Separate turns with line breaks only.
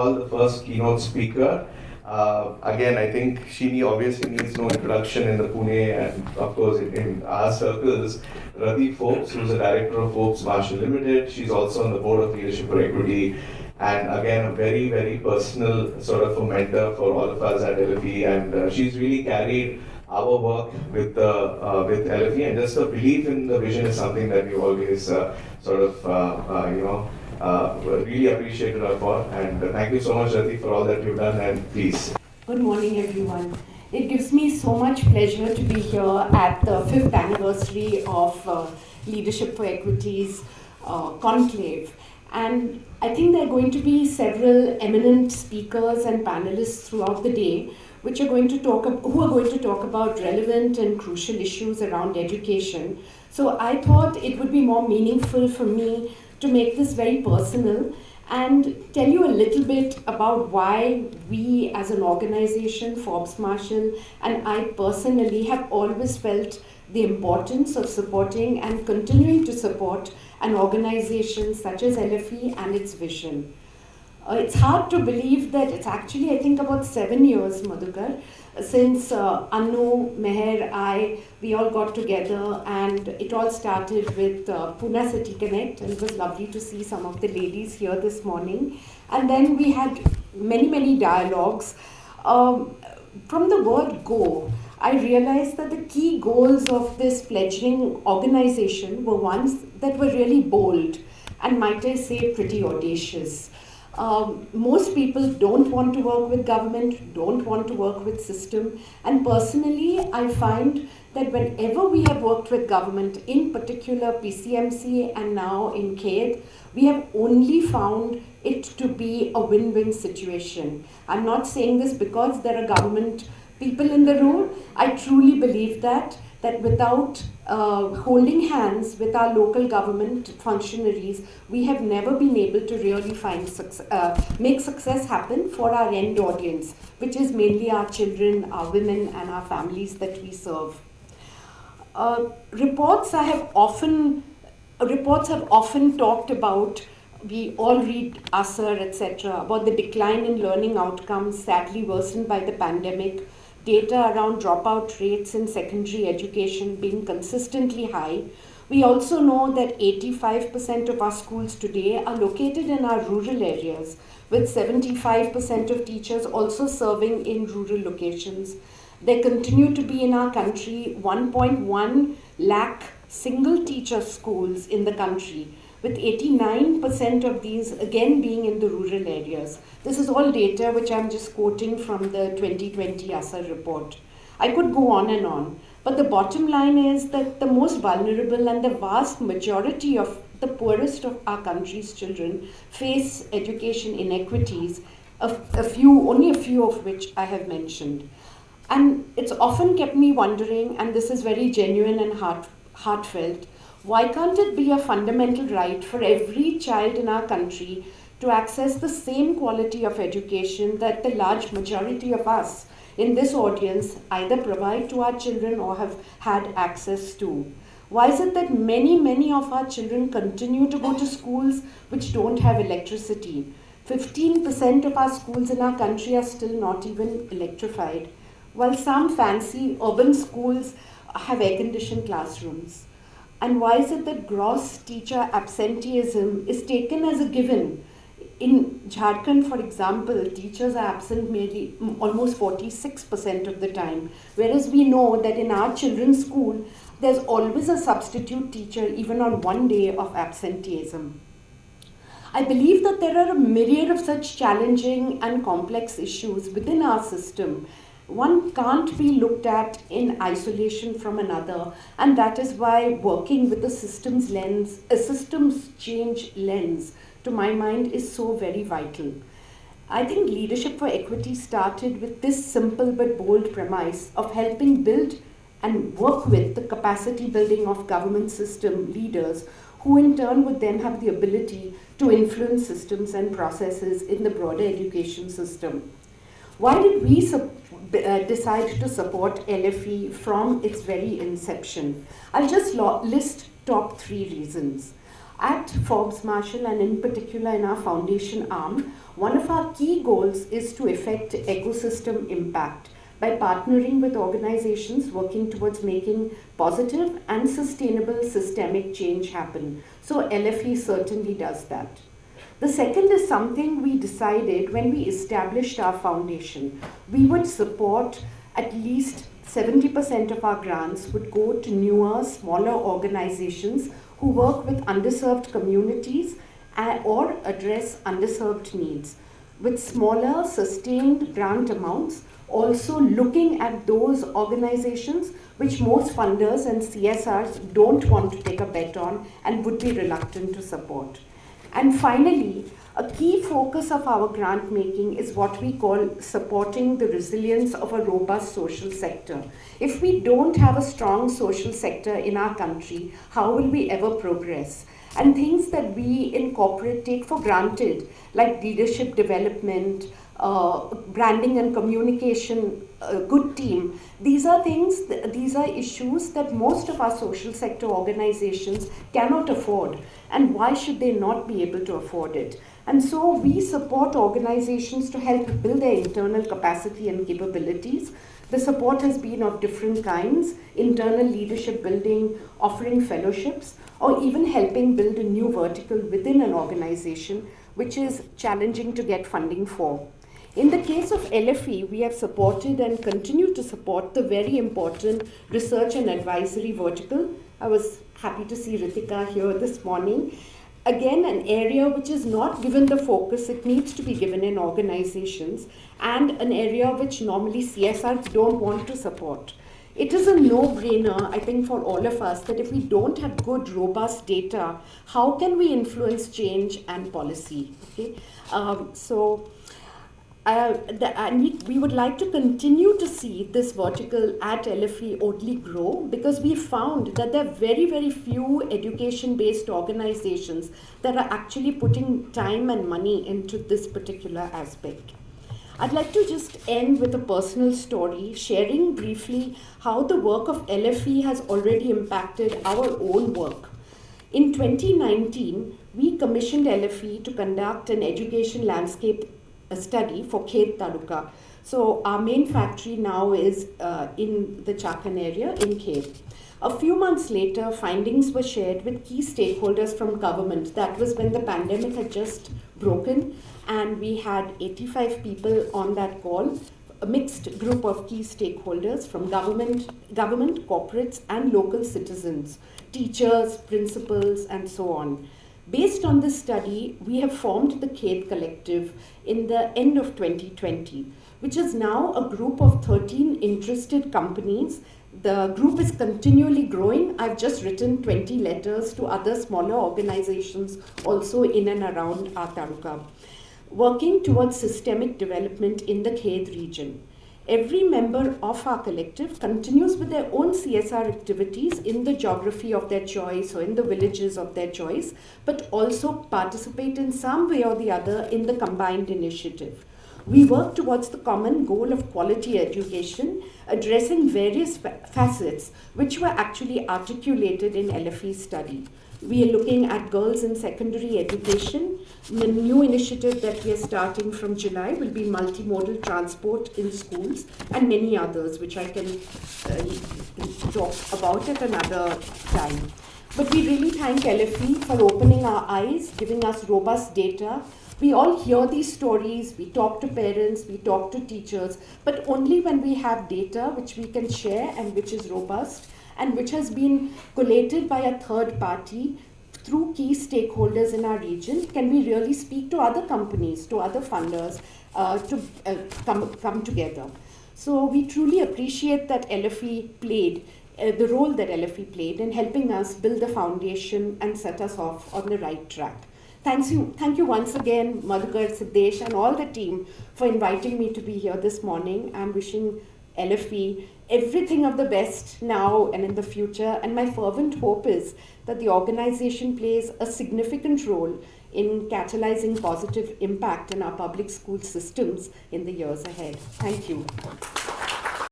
The first keynote speaker. Again, I think she obviously needs no introduction in the Pune and, of course, in our circles. Rati Forbes, who's the director of Forbes Marshall Limited. She's also on the board of Leadership for Equity. And again, a very, very personal sort of a mentor for all of us at LFE. And she's really carried our work with LFE. And just the belief in the vision is something that we always really appreciated her for, and thank you so much, Rati, for all that you've done, and please.
Good morning, everyone. It gives me so much pleasure to be here at the 5th anniversary of Leadership for Equity's Conclave. And I think there are going to be several eminent speakers and panelists throughout the day who are going to talk about relevant and crucial issues around education. So I thought it would be more meaningful for me to make this very personal and tell you a little bit about why we as an organization, Forbes Marshall, and I personally have always felt the importance of supporting and continuing to support an organization such as LFE and its vision. It's hard to believe that it's actually, I think, about 7 years, Madhukar, since Anu, Meher, we all got together, and it all started with Pune City Connect, and it was lovely to see some of the ladies here this morning. And then we had many, many dialogues. From the word go, I realized that the key goals of this fledgling organization were ones that were really bold and, might I say, pretty audacious. Most people don't want to work with government, don't want to work with system, and personally I find that whenever we have worked with government, in particular PCMC and now in CADE, we have only found it to be a win-win situation. I'm not saying this because there are government people in the room. I truly believe that without holding hands with our local government functionaries, we have never been able to really make success happen for our end audience, which is mainly our children, our women, and our families that we serve. Reports have often talked about, we all read ASER, etc., about the decline in learning outcomes sadly worsened by the pandemic, data around dropout rates in secondary education being consistently high. We also know that 85% of our schools today are located in our rural areas, with 75% of teachers also serving in rural locations. There continue to be in our country 1.1 lakh single teacher schools in the country, with 89% of these again being in the rural areas. This is all data which I'm just quoting from the 2020 ASER report. I could go on, but the bottom line is that the most vulnerable and the vast majority of the poorest of our country's children face education inequities, only a few of which I have mentioned. And it's often kept me wondering, and this is very genuine and heartfelt, why can't it be a fundamental right for every child in our country to access the same quality of education that the large majority of us in this audience either provide to our children or have had access to? Why is it that many of our children continue to go to schools which don't have electricity? 15% of our schools in our country are still not even electrified, while some fancy urban schools have air-conditioned classrooms. And why is it that gross teacher absenteeism is taken as a given? In Jharkhand, for example, teachers are absent almost 46% of the time, whereas we know that in our children's school, there's always a substitute teacher even on one day of absenteeism. I believe that there are a myriad of such challenging and complex issues within our system. One can't be looked at in isolation from another, and that is why working with a systems change lens, to my mind, is so very vital. I think Leadership for Equity started with this simple but bold premise of helping build and work with the capacity building of government system leaders, who in turn would then have the ability to influence systems and processes in the broader education system. Why did we decide to support LFE from its very inception? I'll just list top 3 reasons. At Forbes Marshall, and in particular in our foundation arm, one of our key goals is to effect ecosystem impact by partnering with organizations working towards making positive and sustainable systemic change happen. So LFE certainly does that. The second is something we decided when we established our foundation. We would support at least 70% of our grants would go to newer, smaller organizations who work with underserved communities or address underserved needs. With smaller, sustained grant amounts, also looking at those organizations which most funders and CSRs don't want to take a bet on and would be reluctant to support. And finally, a key focus of our grant making is what we call supporting the resilience of a robust social sector. If we don't have a strong social sector in our country, how will we ever progress? And things that we in corporate take for granted, like leadership development, branding and communication, a good team. These are issues that most of our social sector organizations cannot afford. And why should they not be able to afford it? And so we support organizations to help build their internal capacity and capabilities. The support has been of different kinds: internal leadership building, offering fellowships, or even helping build a new vertical within an organization, which is challenging to get funding for. In the case of LFE, we have supported and continue to support the very important research and advisory vertical. I was happy to see Ritika here this morning. Again, an area which is not given the focus it needs to be given in organizations, and an area which normally CSRs don't want to support. It is a no-brainer, I think, for all of us that if we don't have good, robust data, how can we influence change and policy? Okay? We would like to continue to see this vertical at LFE only grow, because we found that there are very, very few education-based organizations that are actually putting time and money into this particular aspect. I'd like to just end with a personal story, sharing briefly how the work of LFE has already impacted our own work. In 2019, we commissioned LFE to conduct an education landscape study for Khed Taluka. So our main factory now is in the Chakan area in Khed. A few months later, findings were shared with key stakeholders from government. That was when the pandemic had just broken, and we had 85 people on that call, a mixed group of key stakeholders from government, corporates, and local citizens, teachers, principals, and so on. Based on this study, we have formed the Khed Collective in the end of 2020, which is now a group of 13 interested companies. The group is continually growing. I've just written 20 letters to other smaller organizations also in and around our taluka, working towards systemic development in the Khed region. Every member of our collective continues with their own CSR activities in the geography of their choice or in the villages of their choice, but also participate in some way or the other in the combined initiative. We work towards the common goal of quality education, addressing various facets which were actually articulated in LFE's study. We are looking at girls in secondary education. The new initiative that we are starting from July will be multimodal transport in schools, and many others, which I can talk about at another time. But we really thank LFE for opening our eyes, giving us robust data. We all hear these stories, we talk to parents, we talk to teachers, but only when we have data which we can share and which is robust and which has been collated by a third party through key stakeholders in our region can we really speak to other companies, to other funders to come together. So we truly appreciate that LFE played, the role that LFE played in helping us build the foundation and set us off on the right track. Thank you once again, Madhukar, Siddesh, and all the team for inviting me to be here this morning. I'm wishing LFE everything of the best now and in the future. And my fervent hope is that the organization plays a significant role in catalyzing positive impact in our public school systems in the years ahead. Thank you.